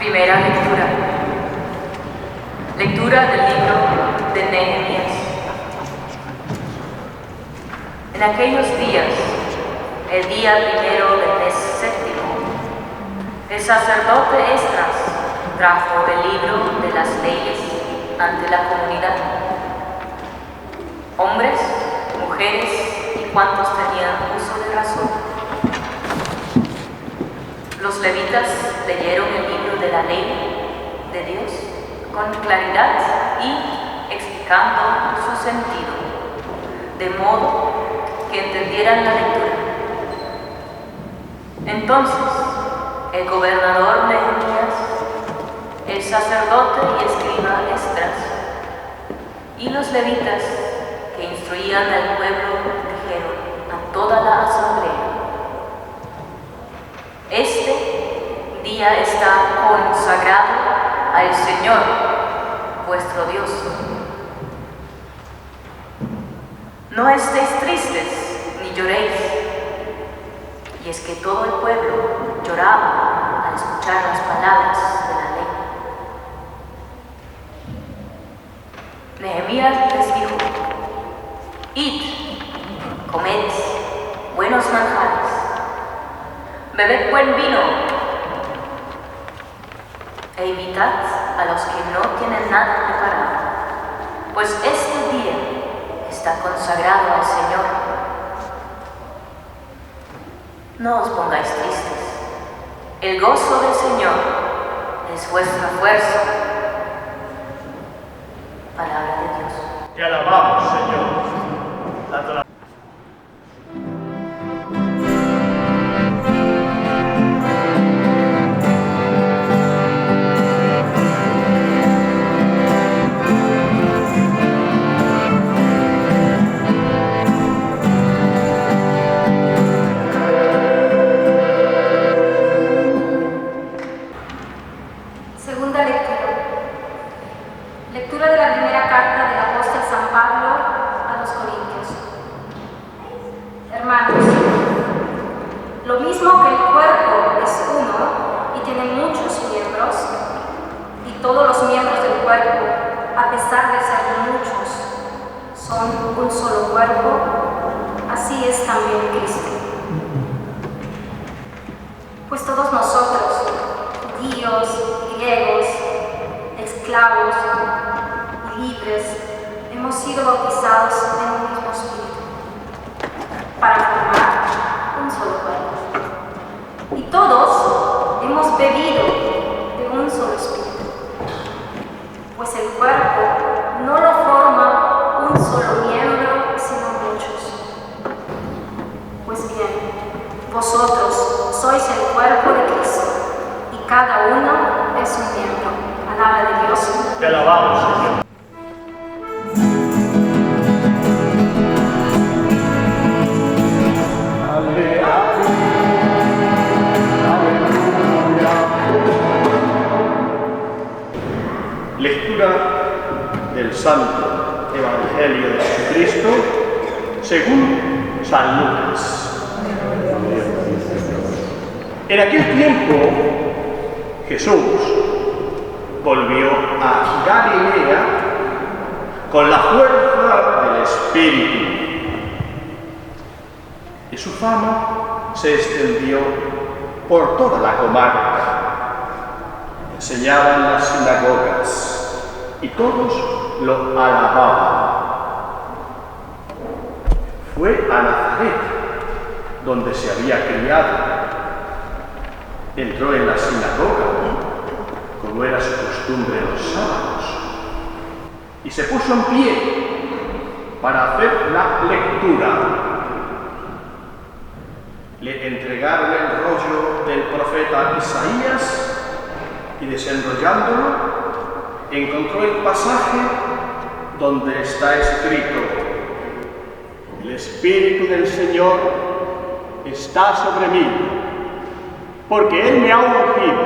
Primera lectura. Lectura del libro de Nehemías. En aquellos días, el día primero del mes séptimo, el sacerdote Esdras trajo el libro de las leyes ante la comunidad. Hombres, mujeres y cuantos tenían uso de razón. Los levitas leyeron el libro de la ley de Dios con claridad y explicando su sentido, de modo que entendieran la lectura. Entonces, el gobernador Nehemías, el sacerdote y escriba Esdras, y los levitas que instruían al pueblo dijeron a toda la asamblea: este día está consagrado al Señor, vuestro Dios. No estéis tristes ni lloréis. Y es que todo el pueblo lloraba al escuchar las palabras de la ley. Nehemías les dijo: id, comed buenos manjares, bebed buen vino, e invitad a los que no tienen nada preparado, pues este día está consagrado al Señor. No os pongáis tristes. El gozo del Señor es vuestra fuerza. Palabra de Dios. Te alabamos, Señor. Segunda lectura. Lectura de la primera carta del apóstol San Pablo a los Corintios. Hermanos, lo mismo que el cuerpo es uno y tiene muchos miembros, y todos los miembros del cuerpo, a pesar de ser muchos, son un solo cuerpo, así es también Cristo. Pues todos nosotros, judíos, griegos, esclavos y libres, hemos sido bautizados en un mismo espíritu para formar un solo cuerpo. Y todos hemos bebido de un solo espíritu, pues el cuerpo no lo forma un solo miembro, sino muchos. Pues bien, vosotros sois el cuerpo de Cristo, y cada uno es un miembro. Palabra de Dios. Te alabamos, Señor. Lectura del Santo Evangelio de Jesucristo según San Lucas. En aquel tiempo, Jesús volvió a Galilea con la fuerza del Espíritu, y su fama se extendió por toda la comarca. Enseñaba en las sinagogas y todos lo alababan. Fue a Nazaret, donde se había criado. Entró en la sinagoga, como era su costumbre los sábados, y se puso en pie para hacer la lectura. Le entregaron el rollo del profeta Isaías y, desenrollándolo, encontró el pasaje donde está escrito: el Espíritu del Señor está sobre mí, porque Él me ha ungido,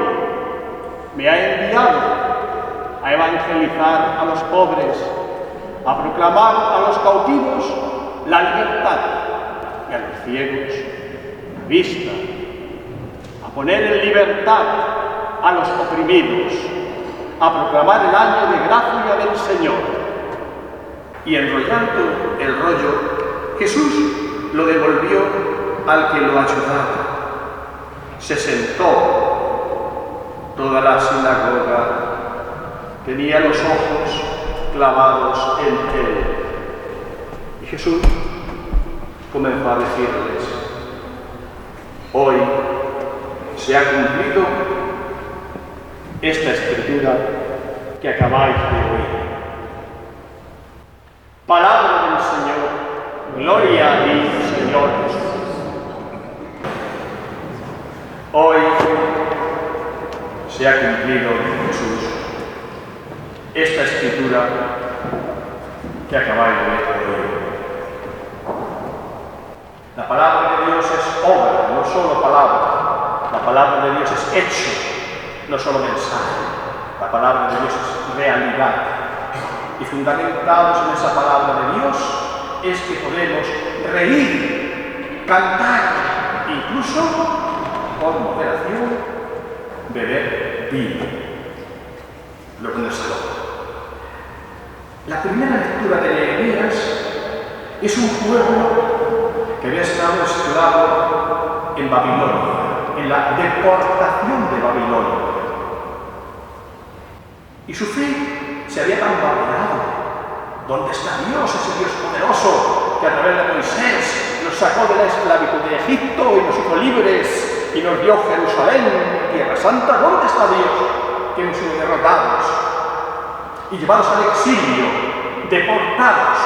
me ha enviado a evangelizar a los pobres, a proclamar a los cautivos la libertad y a los ciegos la vista, a poner en libertad a los oprimidos, a proclamar el año de gracia del Señor. Y enrollando el rollo, Jesús lo devolvió al que lo ayudaba. Se sentó. Toda la sinagoga tenía los ojos clavados en él. Y Jesús comenzó a decirles: hoy se ha cumplido esta escritura que acabáis de oír. Palabra del Señor. Gloria a ti, Señor Jesús. Hoy se ha cumplido, Jesús, esta escritura que acabáis de oír. La palabra de Dios es obra, no solo palabra. La palabra de Dios es hecho, no solo mensaje. La palabra de Dios es realidad. Y fundamentados en esa palabra de Dios es que podemos reír, cantar, incluso, con moderación, beber vino. Lo que nos salva. La primera lectura de Nehemías es un pueblo que había estado esclavo en Babilonia, en la deportación de Babilonia. Y su fe se había tambaleado. ¿Dónde está Dios, ese Dios poderoso que a través de Moisés nos sacó de la esclavitud de Egipto y nos hizo libres y nos dio Jerusalén, Tierra Santa? ¿Dónde está Dios? Que hemos sido derrotados y llevados al exilio, deportados,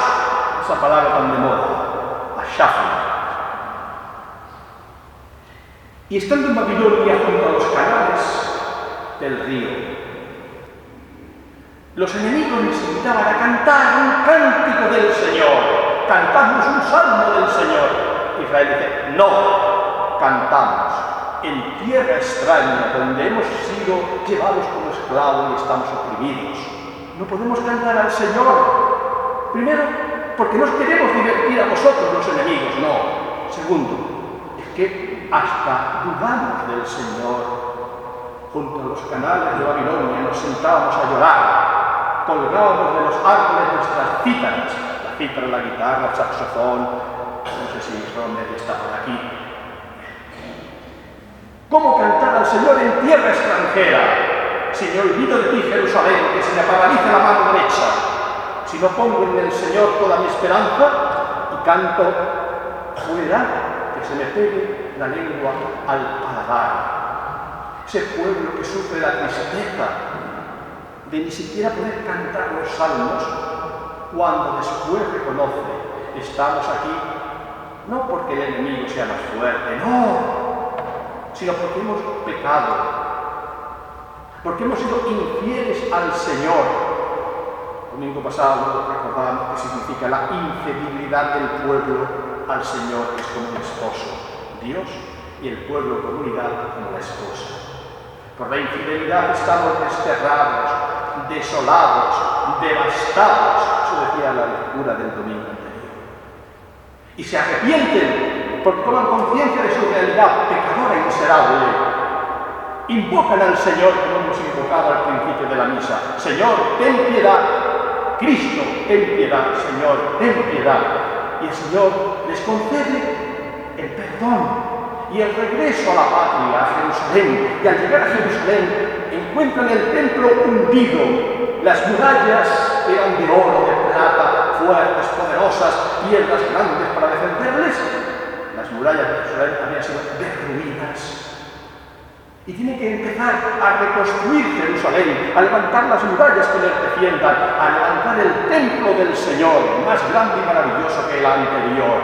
esa palabra tan de moda, a Shafir. Y estando en Babilonia junto a los canales del río, los enemigos les invitaban a cantar un cántico del Señor. Cantamos un salmo del Señor. Israel dice: no, cantamos en tierra extraña, donde hemos sido llevados como esclavos y estamos oprimidos. No podemos cantar al Señor. Primero, porque nos queremos divertir a vosotros, los enemigos. No. Segundo, es que hasta dudamos del Señor. Junto a los canales de Babilonia nos sentábamos a llorar. Colgábamos de los árboles nuestras cítaras, la cítara, la guitarra, el saxofón, no sé si Romer está por aquí. ¿Cómo cantar al Señor en tierra extranjera? Si me olvido de ti, Jerusalén, que se me paraliza la mano derecha. Si no pongo en el Señor toda mi esperanza y canto, pueda que se me pegue la lengua al paladar. Ese pueblo que sufre la tristeza de ni siquiera poder cantar los salmos, cuando después reconoce: estamos aquí no porque el enemigo sea más fuerte, no, sino porque hemos pecado, porque hemos sido infieles al Señor. El domingo pasado recordamos que significa la infidelidad del pueblo al Señor, que es como un esposo, Dios, y el pueblo por unidad como la esposa. Por la infidelidad estamos desterrados, desolados, devastados. Eso decía la lectura del domingo anterior. Y se arrepienten porque toman conciencia de su realidad pecadora y miserable. Invocan al Señor como hemos invocado al principio de la misa: Señor, ten piedad. Cristo, ten piedad. Señor, ten piedad. Y el Señor les concede el perdón y el regreso a la patria, a Jerusalén. Y al llegar a Jerusalén encuentran el templo hundido. Las murallas eran de oro, de plata, fuertes, poderosas, piedras grandes para defenderles. Las murallas de Jerusalén habían sido derruidas. Y tienen que empezar a reconstruir Jerusalén, a levantar las murallas que les defiendan, a levantar el templo del Señor, más grande y maravilloso que el anterior.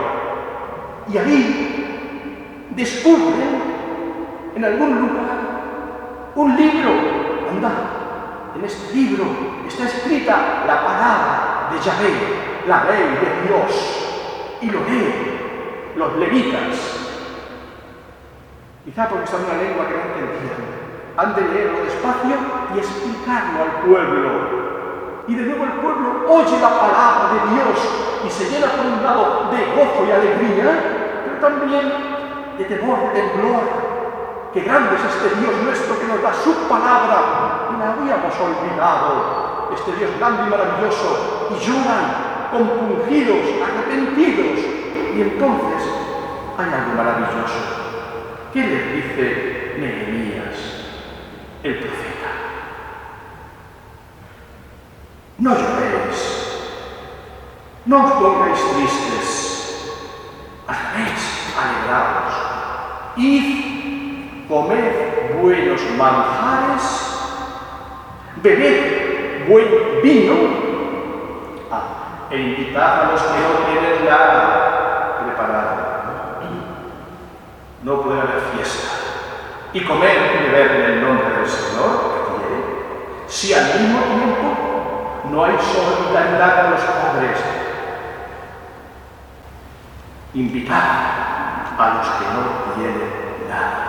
Y ahí descubren en algún lugar un libro. Anda, en este libro está escrita la palabra de Yahvé, la ley de Dios. Y lo leen los levitas. Quizá porque está en una lengua que no entendían. Han de leerlo despacio y explicarlo al pueblo. Y de nuevo el pueblo oye la palabra de Dios y se llena por un lado de gozo y alegría, pero también de temor, de temblor. ¡Qué grande es este Dios nuestro que nos da su palabra! Y la habíamos olvidado, este Dios grande y maravilloso, y lloran compungidos, arrepentidos. Y entonces hay algo maravilloso. ¿Qué les dice Nehemías, el profeta? No lloréis, no os pongáis tristes, al revés, alegraos, id, comed buenos manjares, bebed buen vino, e invitad a los que no tienen nada preparado. No puede haber fiesta y comer y beber en el nombre del Señor, que quiere, si al mismo tiempo no hay solidaridad a los pobres. Invitad a los que no tienen nada.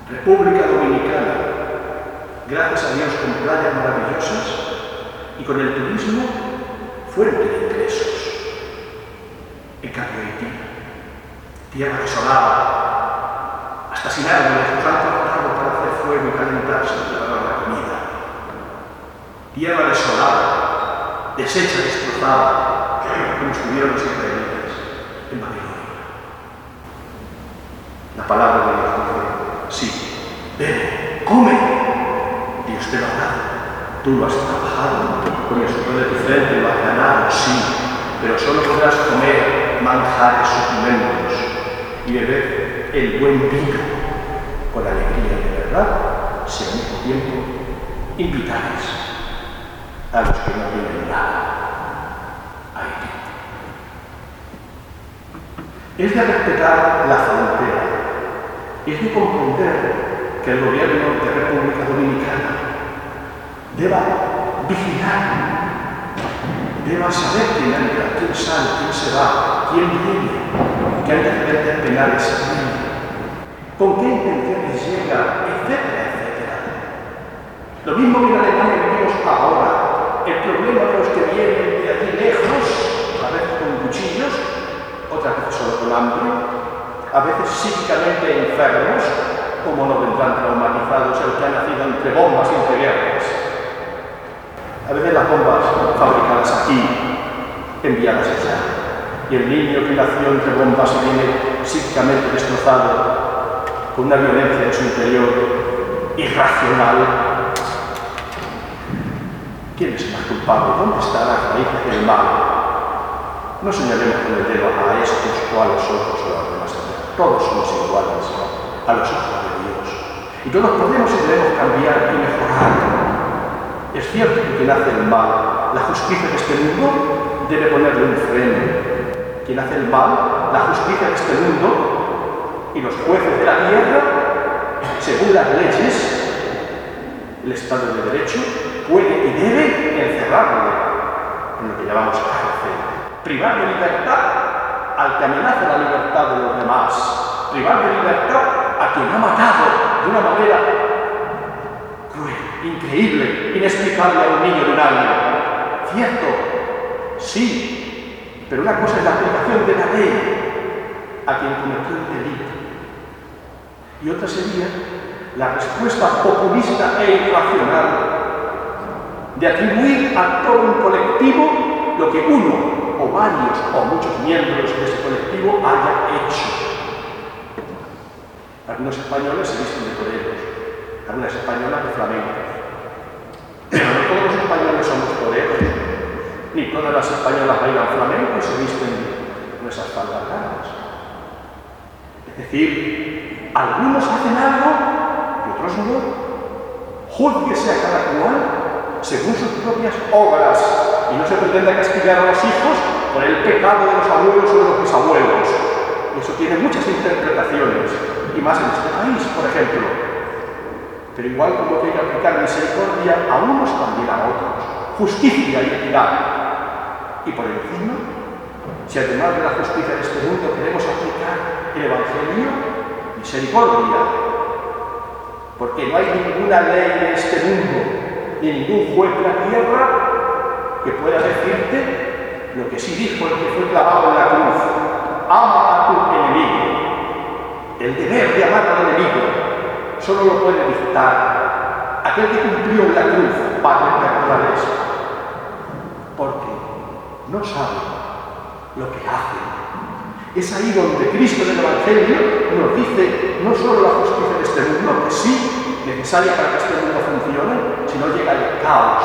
República Dominicana, gracias a Dios, con playas maravillosas y con el turismo, fuente de ingresos. En cambio, Haití, tierra desolada, hasta sin árboles, nos han cortado para hacer fuego y calentarse y preparar la comida. Tierra desolada, deshecha, destrozada, como estuvieron los israelitas en Babilonia. La palabra de Dios dice: sí, bebe, come, Dios te lo ha dado. Tú lo has trabajado, con el sudor de tu frente lo has ganado, sí, pero solo podrás comer manjares suculentos y beber el buen vino con alegría de verdad, si al mismo tiempo invitáis a los que no tienen nada a Haití. Es de respetar la frontera, es de comprender que el gobierno de República Dominicana deba vigilar, deba saber quién entra, quién sale, quién se va, quién viene, qué antecedentes penales tiene, con qué intenciones llega, etcétera, etcétera. Lo mismo que en Alemania vivimos ahora, el problema de los que vienen de allí lejos, a veces con cuchillos, otras veces solo con hambre, a veces psíquicamente enfermos, como no vendrán traumatizados el que ha nacido entre bombas y entre guerras. A veces las bombas fabricadas aquí, enviadas allá, y el niño que nació entre bombas y viene psíquicamente destrozado, con una violencia en su interior irracional. ¿Quién es el más culpable? ¿Dónde están las raíces del mal? No señalemos con el dedo a estos o a los otros o a los demás. Todos somos iguales a los ojos de Dios. Y todos podemos y debemos cambiar y mejorar. Es cierto que quien hace el mal, la justicia de este mundo, debe ponerle un freno. Quien hace el mal, la justicia de este mundo y los jueces de la tierra, según las leyes, el Estado de Derecho puede y debe encerrarle en lo que llamamos cárcel, privar de libertad al que amenaza la libertad de los demás, privar de libertad a quien ha matado de una manera cruel, increíble, inexplicable a un niño de un año. Cierto, sí, pero una cosa es la aplicación de la ley a quien cometió el delito y otra sería la respuesta populista e irracional de atribuir a todo un colectivo lo que uno o varios o muchos miembros de ese colectivo haya hecho. Algunos españoles se visten de toreros, algunas españolas de flamencos. Pero no todos los españoles somos toreros, ni todas las españolas bailan flamenco y se visten con esas faldas largas. Es decir, algunos hacen algo y otros no. Júzguese a cada cual según sus propias obras y no se pretenda castigar a los hijos por el pecado de los abuelos o de los bisabuelos. Eso tiene muchas interpretaciones, y más en este país, por ejemplo. Pero igual como que hay que aplicar misericordia a unos, también a otros. Justicia y equidad. Y por encima, si además de la justicia de este mundo queremos aplicar el Evangelio, misericordia. Porque no hay ninguna ley en este mundo, ni ningún juez de la tierra que pueda decirte lo que sí dijo el que fue clavado en la cruz: ama a tu enemigo. el deber de amar al enemigo, solo lo puede dictar aquel que cumplió en la cruz Padre perdonales, porque no sabe lo que hace. Es ahí donde Cristo en el Evangelio nos dice no solo la justicia de este mundo, que sí, necesaria para que este mundo funcione, sino llega el caos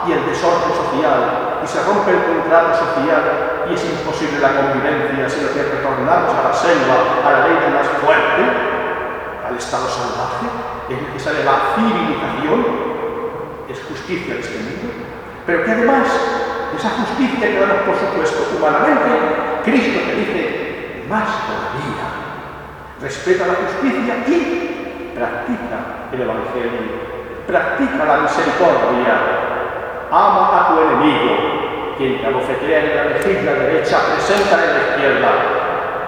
y el desorden social, y se rompe el contrato social, y es imposible la convivencia, sino que retornamos a la selva, a la ley del más fuerte, al estado salvaje. Es necesaria la civilización, es justicia de este mundo, pero que además de esa justicia que damos por supuesto humanamente, Cristo te dice más todavía, respeta la justicia y practica el Evangelio, practica la misericordia, ama a tu enemigo, quien te abofetea en la mejilla derecha, presenta en la izquierda,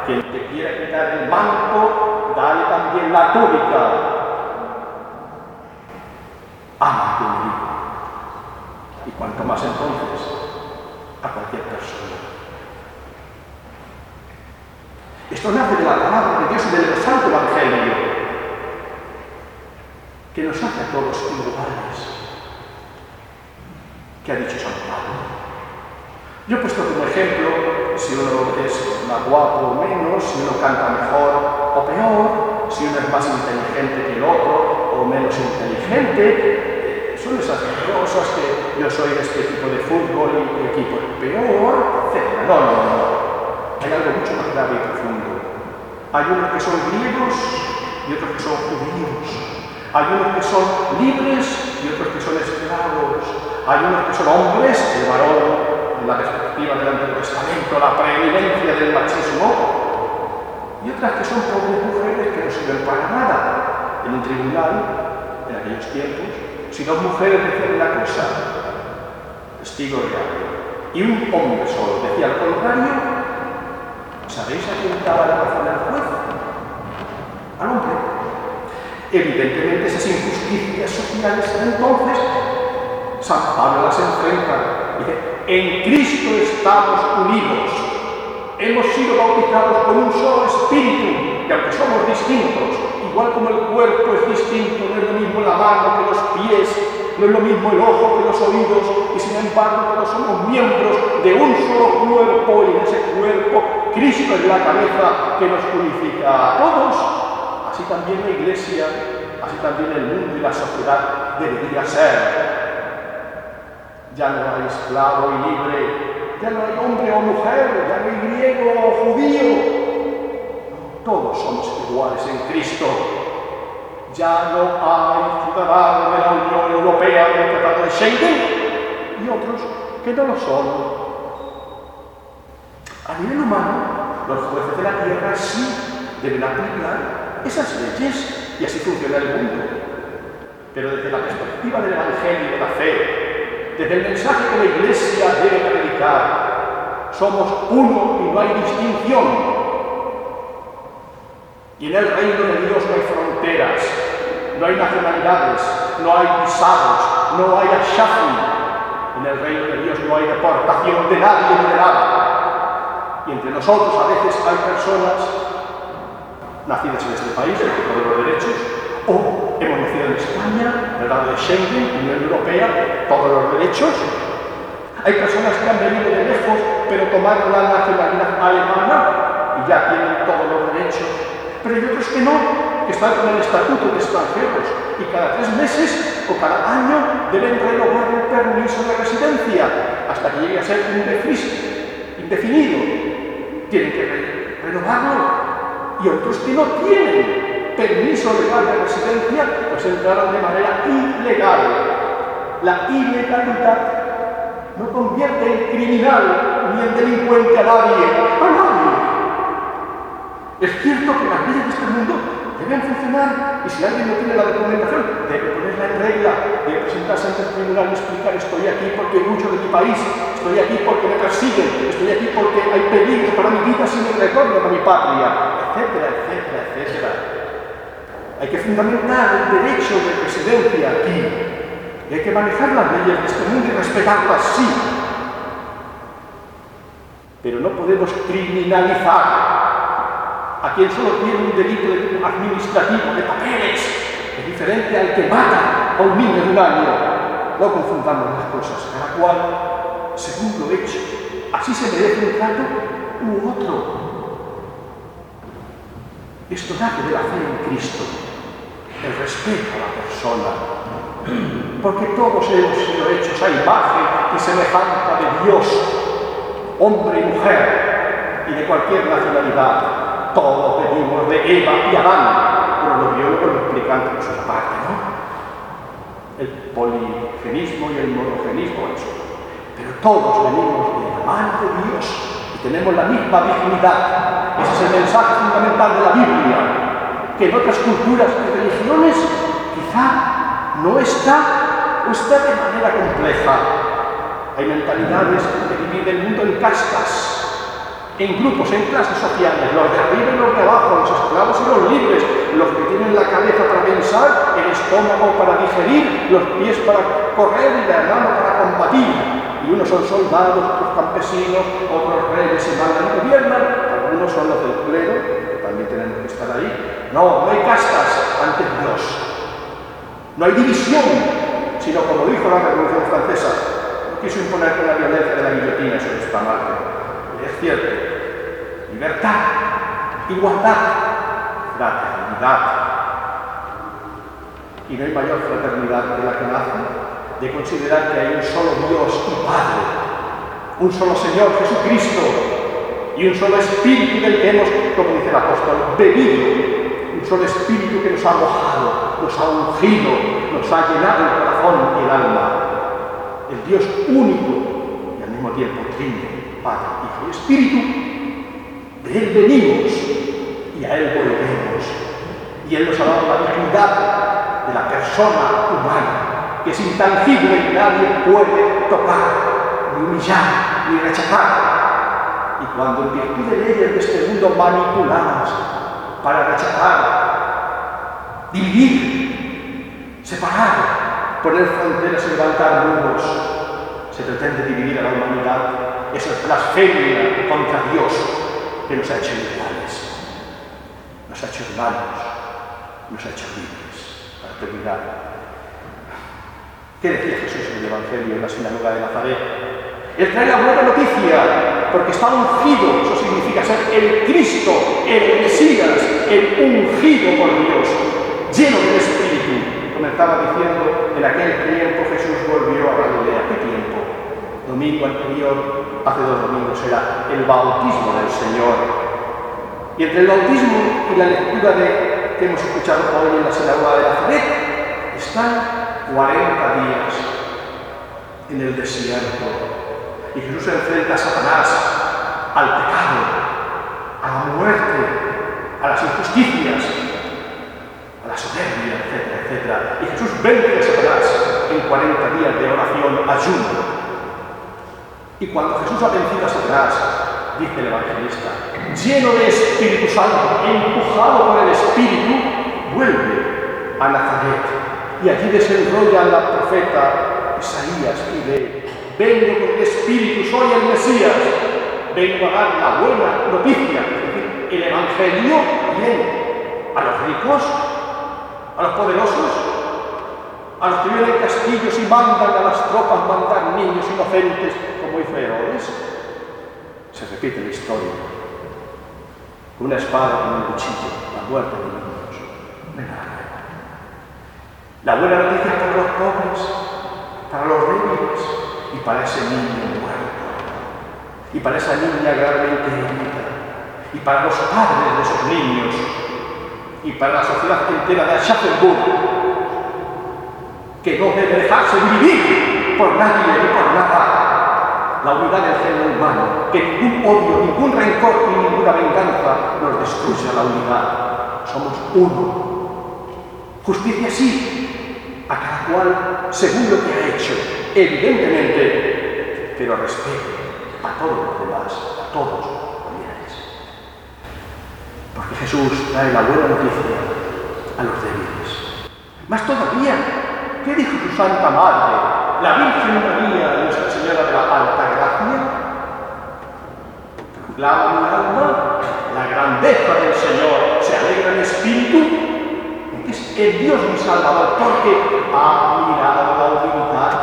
quien te quiera quitar el manto, dale también la túnica. Ama a tu enemigo, y cuanto más entonces a cualquier persona. Esto nace de la palabra de Dios y del Santo Evangelio, que nos hace a todos iguales, que ha dicho San Pablo. Yo he puesto como ejemplo si uno es más guapo o menos, si uno canta mejor o peor, si uno es más inteligente que el otro o menos inteligente. Son esas cosas que yo soy de este equipo de fútbol y el equipo peor, etc. No. Hay algo mucho más grave y profundo. Hay unos que son griegos y otros que son judíos. Hay unos que son libres y otros que son esclavos. Hay unos que son hombres, el varón, en la perspectiva del Antiguo Testamento, la preeminencia del machismo, y otras que son pobres mujeres que no sirven para nada. En un tribunal, en aquellos tiempos, si dos mujeres decían una cosa, testigo real, y un hombre solo decía lo contrario, ¿sabéis a quién daba la razón al juez? Al hombre. Evidentemente esas injusticias sociales entonces San Pablo las enfrenta. Dice, en Cristo estamos unidos, hemos sido bautizados con un solo espíritu, y aunque somos distintos, igual como el cuerpo es distinto, no es lo mismo la mano que los pies, no es lo mismo el ojo que los oídos, y sin embargo todos somos miembros de un solo cuerpo, y en ese cuerpo Cristo es la cabeza que nos unifica a todos. Así también la Iglesia, así también el mundo y la sociedad debería ser. Ya no hay esclavo y libre, ya no hay hombre o mujer, ya no hay griego o judío. Todos somos iguales en Cristo. Ya no hay ciudadanos de la Unión Europea del Tratado de Schengen y otros que no lo son. A nivel humano, los jueces de la tierra sí deben aplicar esas leyes y así funciona el mundo. Pero desde la perspectiva del Evangelio y de la fe, desde el mensaje que la Iglesia debe predicar, somos uno y no hay distinción. Y en el reino de Dios no hay fronteras, no hay nacionalidades, no hay visados, no hay ashafi. En el reino de Dios no hay deportación de nadie ni de nada. Y entre nosotros a veces hay personas nacidas en este país, con todos los derechos, o hemos nacido en España, en el lado de Schengen, Unión Europea, todos los derechos. Hay personas que han venido de lejos, pero tomaron la nacionalidad alemana y ya tienen todos los derechos. Pero hay otros que no, que están con el estatuto de extranjeros y cada 3 meses o cada año deben renovar el permiso de residencia hasta que llegue a ser indefinido. Tienen que renovarlo. Y otros que no tienen permiso legal de residencia, pues entraron de manera ilegal. La ilegalidad no convierte en criminal ni en delincuente a nadie. Es cierto que las leyes de este mundo deben funcionar y si alguien no tiene la documentación debe ponerla en regla, debe presentarse ante el tribunal y explicar estoy aquí porque huyo de mi país, estoy aquí porque me persiguen, estoy aquí porque hay peligro para mi vida si me retorno a mi patria, etcétera, etcétera, etcétera. Hay que fundamentar el derecho de residencia aquí y hay que manejar las leyes de este mundo y respetarlas, sí. Pero no podemos criminalizar a quien solo tiene un delito administrativo de papeles, es diferente al que mata a un niño de 1 año. No confundamos las cosas, cada cual según lo hecho. Así se merece un trato u otro. Esto nace de la fe en Cristo, el respeto a la persona, porque todos hemos sido hechos a imagen y semejanza de Dios, hombre y mujer, y de cualquier nacionalidad. Todos venimos de Eva y Adán, pero los biólogos lo explican por su parte, ¿no? El poligenismo y el monogenismo, eso. Pero todos venimos de la mano de Dios y tenemos la misma dignidad. Ese es el mensaje fundamental de la Biblia, que en otras culturas y religiones quizá no está o está de manera compleja. Hay mentalidades que dividen el mundo en castas, en grupos, en clases sociales, los de arriba y los de abajo, los esclavos y los libres, los que tienen la cabeza para pensar, el estómago para digerir, los pies para correr y la mano para combatir. Y unos son soldados, otros campesinos, otros reyes y mandan y gobiernan, algunos son los del clero, que también tenemos que estar ahí. No hay castas ante Dios. No hay división, sino como dijo la Revolución Francesa, no quiso imponer con la violencia de la guillotina, eso está mal, pero es cierto. Libertad, igualdad, fraternidad. Y no hay mayor fraternidad que la que nace de considerar que hay un solo Dios y Padre, un solo Señor Jesucristo y un solo Espíritu del que hemos, como dice el apóstol, bebido, un solo Espíritu que nos ha mojado, nos ha ungido, nos ha llenado el corazón y el alma. El Dios único y al mismo tiempo trino, Padre, Hijo y Espíritu, de Él venimos y a Él volvemos. Y Él nos ha dado la dignidad de la persona humana, que es intangible y nadie puede tocar, ni humillar, ni rechazar. Y cuando en virtud de leyes de este mundo manipuladas para rechazar, dividir, separar, poner fronteras y levantar muros, se pretende dividir a la humanidad, eso es blasfemia contra Dios, que nos ha hecho iguales, nos ha hecho hermanos, nos ha hecho libres. Para terminar, ¿qué decía Jesús en el Evangelio en la sinagoga de Nazaret? Él trae la buena noticia, porque está ungido, eso significa ser el Cristo, el Mesías, el ungido por Dios, lleno del Espíritu. Comenzaba diciendo, en aquel tiempo Jesús volvió a Galilea. ¿Qué tiempo? Domingo anterior, hace 2 domingos, era el bautismo del Señor. Y entre el bautismo y la lectura que hemos escuchado hoy en la sinagoga de Nazaret, están 40 días en el desierto. Y Jesús se enfrenta a Satanás, al pecado, a la muerte, a las injusticias, a la soberbia, etcétera, etcétera. Y Jesús vence a Satanás en 40 días de oración, ayuno. Y cuando Jesús ha vencido a Satanás, dice el evangelista, lleno de Espíritu Santo, empujado por el Espíritu, vuelve a Nazaret. Y allí desenrolla la profeta Isaías y lee, vengo con el Espíritu, soy el Mesías, vengo a dar la buena noticia, es decir, el Evangelio viene a los ricos, a los poderosos, a los que viven en castillos y mandan a las tropas mandar niños inocentes como hizo Herodes. Se repite la historia. Una espada con un cuchillo, la muerte de niños. No hay nada nuevo. La buena noticia para los pobres, para los débiles y para ese niño muerto. Y para esa niña gravemente herida. Y para los padres de esos niños. Y para la sociedad entera de Aschaffenburg, que no debe dejarse dividir por nadie ni por nada. La unidad del género humano, que ningún odio, ningún rencor y ninguna venganza nos destruya la unidad. Somos uno. Justicia sí, a cada cual según lo que ha hecho, evidentemente, pero respeto a todos los demás, a todos los familiares. Porque Jesús trae la buena noticia a los débiles. Más todavía, ¿qué dijo su Santa Madre, la Virgen María, Nuestra Señora de la Alta Gracia? Proclama mi alma la grandeza del Señor, se alegra el espíritu, es el Dios mi Salvador, porque ha mirado la humildad,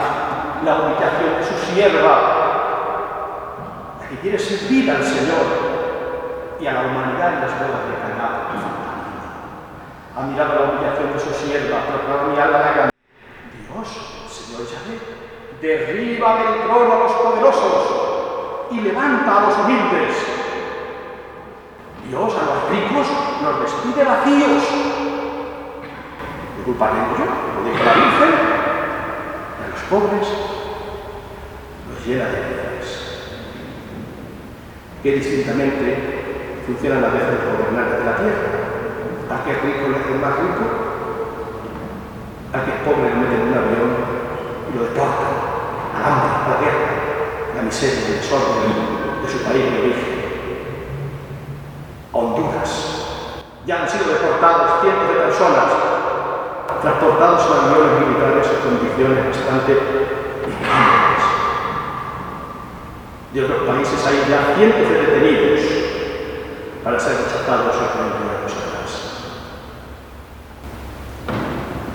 la humillación de su sierva, la que quiere servir al Señor y a la humanidad en las bodas de Caná. Ha mirado la humillación de su sierva, proclama mi alma la grandeza. Dios, Señor Yahvé, derriba del trono a los poderosos y levanta a los humildes. Dios a los ricos los despide vacíos. ¿Qué culpa tengo yo? Lo dijo la Virgen. Y a los pobres los llena de bienes. Qué distintamente funcionan a veces los gobernantes de la tierra. Al que es rico le hacen más rico, al que es pobre le meten en un avión y lo deportan al hambre, a la guerra, la miseria, el desorden de su país de origen. Honduras. Ya han sido deportados cientos de personas, transportados en aviones militares en condiciones bastante inhumanas. De otros países hay ya cientos de detenidos para ser rechazados o condenados a casa.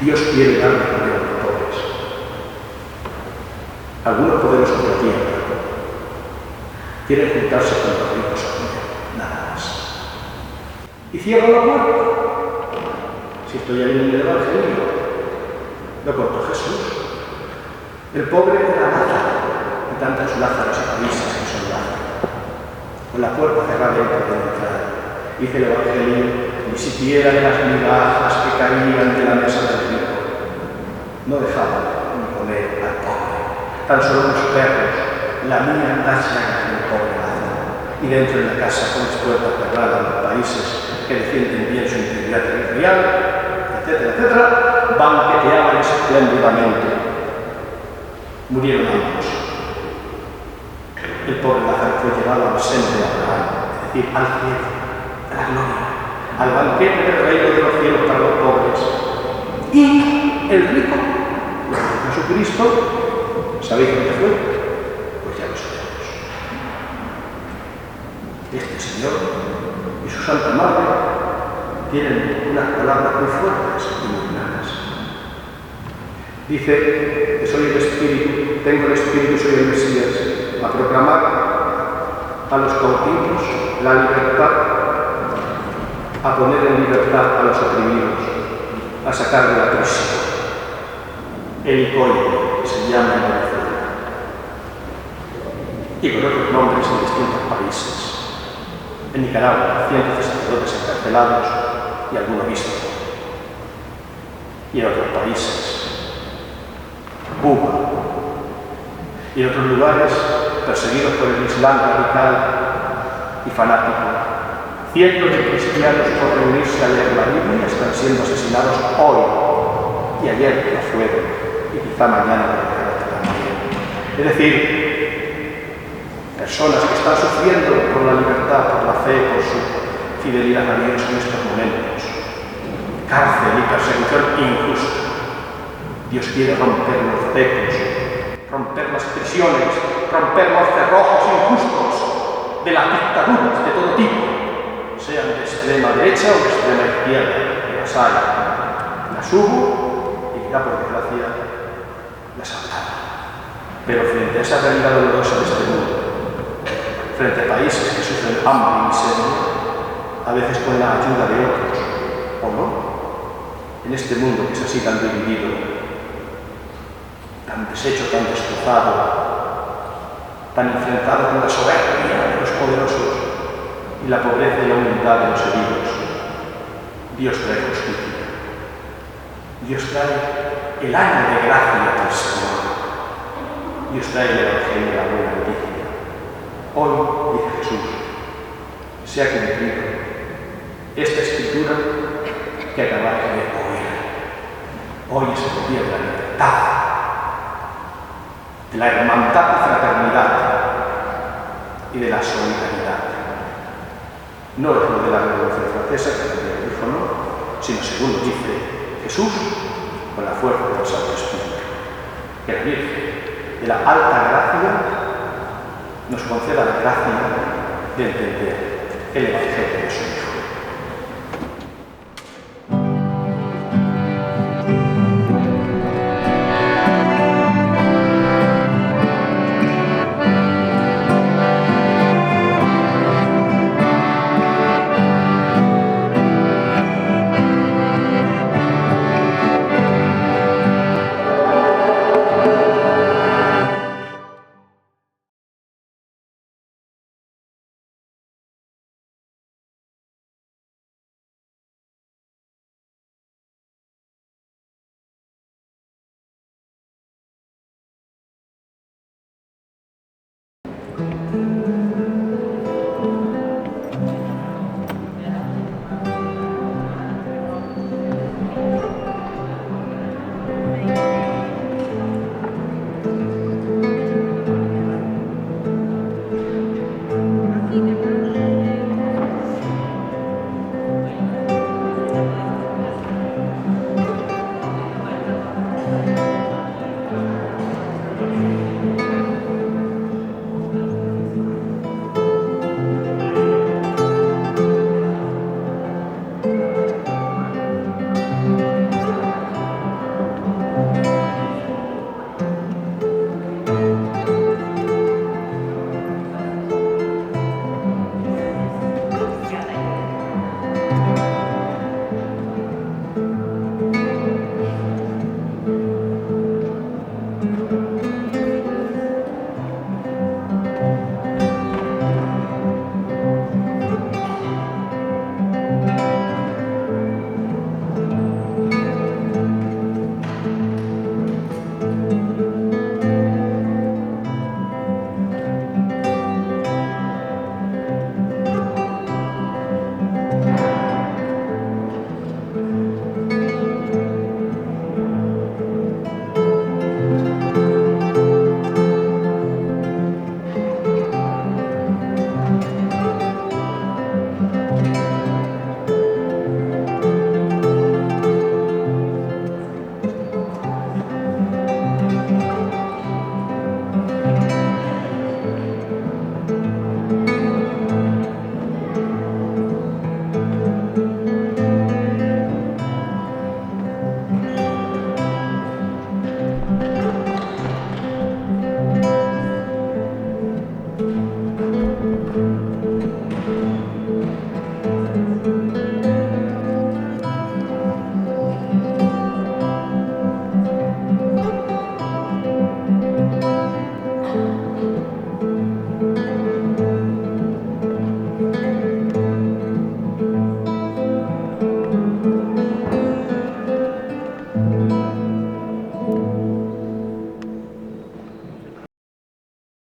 Dios quiere darle poder a los pobres. Algunos poderosos de la tierra quieren juntarse con los ricos a nada más. Y cierran la puerta. Si esto ya viene en el Evangelio, lo contó Jesús. El pobre era Lázaro, y tantos Lázaros y países que son Lázaro, con la puerta cerrada dentro de la entrada. Dice el Evangelio, ni siquiera de las migajas que caían de la mesa del rico no dejaban ni comer al pobre. Tan solo los perros lamían las llagas del pobre Lázaro. Y dentro de la casa, con las puertas cerradas en los países que defienden bien su integridad territorial, etcétera, etcétera, banqueteaban espléndidamente. Murieron ambos. El pobre Lázaro fue llevado al seno de Abraham, es decir, al cielo, a la gloria, al banquete del reino de los cielos para los pobres. Y el rico, Jesucristo, ¿sabéis dónde fue? Pues ya lo sabemos. Este Señor y su Santa Madre tienen unas palabras muy fuertes y muy claras. Dice que soy el Espíritu, tengo el Espíritu, soy el Mesías, a proclamar a los cautivos la libertad, a poner en libertad a los oprimidos, a sacar de la prisión. El Icoio, que se llama en Venezuela, y con otros nombres en distintos países. En Nicaragua, cientos de sacerdotes encarcelados y algún obispo. Y en otros países, Cuba, y en otros lugares perseguidos por el Islam radical y fanático. Cientos de cristianos por reunirse a leer la Biblia están siendo asesinados hoy, y ayer lo fueron, y quizá mañana lo dejarán también. Es decir, personas que están sufriendo por la libertad, por la fe, por su fidelidad a Dios en estos momentos. Cárcel y persecución injusta. Dios quiere romper los cepos, romper las prisiones, romper los cerrojos injustos de las dictaduras de todo tipo, sean de extrema derecha o de extrema izquierda, que las hay. Las hubo y quizá por desgracia las habrá. Pero frente a esa realidad dolorosa de este mundo, frente a países que sufren hambre y miseria, a veces con la ayuda de otros, o no, en este mundo que es así tan dividido, tan deshecho, tan destrozado, tan enfrentado con la soberbia de los poderosos y la pobreza y la humildad de los heridos, Dios trae justicia. Dios trae el año de gracia del Señor. Dios trae el Evangelio de la buena noticia. Hoy, dice Jesús, se ha cumplido esta escritura que acabáis de oír. Hoy es el día de la libertad, de la hermandad y fraternidad y de la solidaridad. No es lo de la Revolución Francesa, que también dijo no, sino según lo dice Jesús, con la fuerza del Santo Espíritu. Que la Virgen de la alta gracia nos conceda la gracia de entender el Evangelio de Jesús.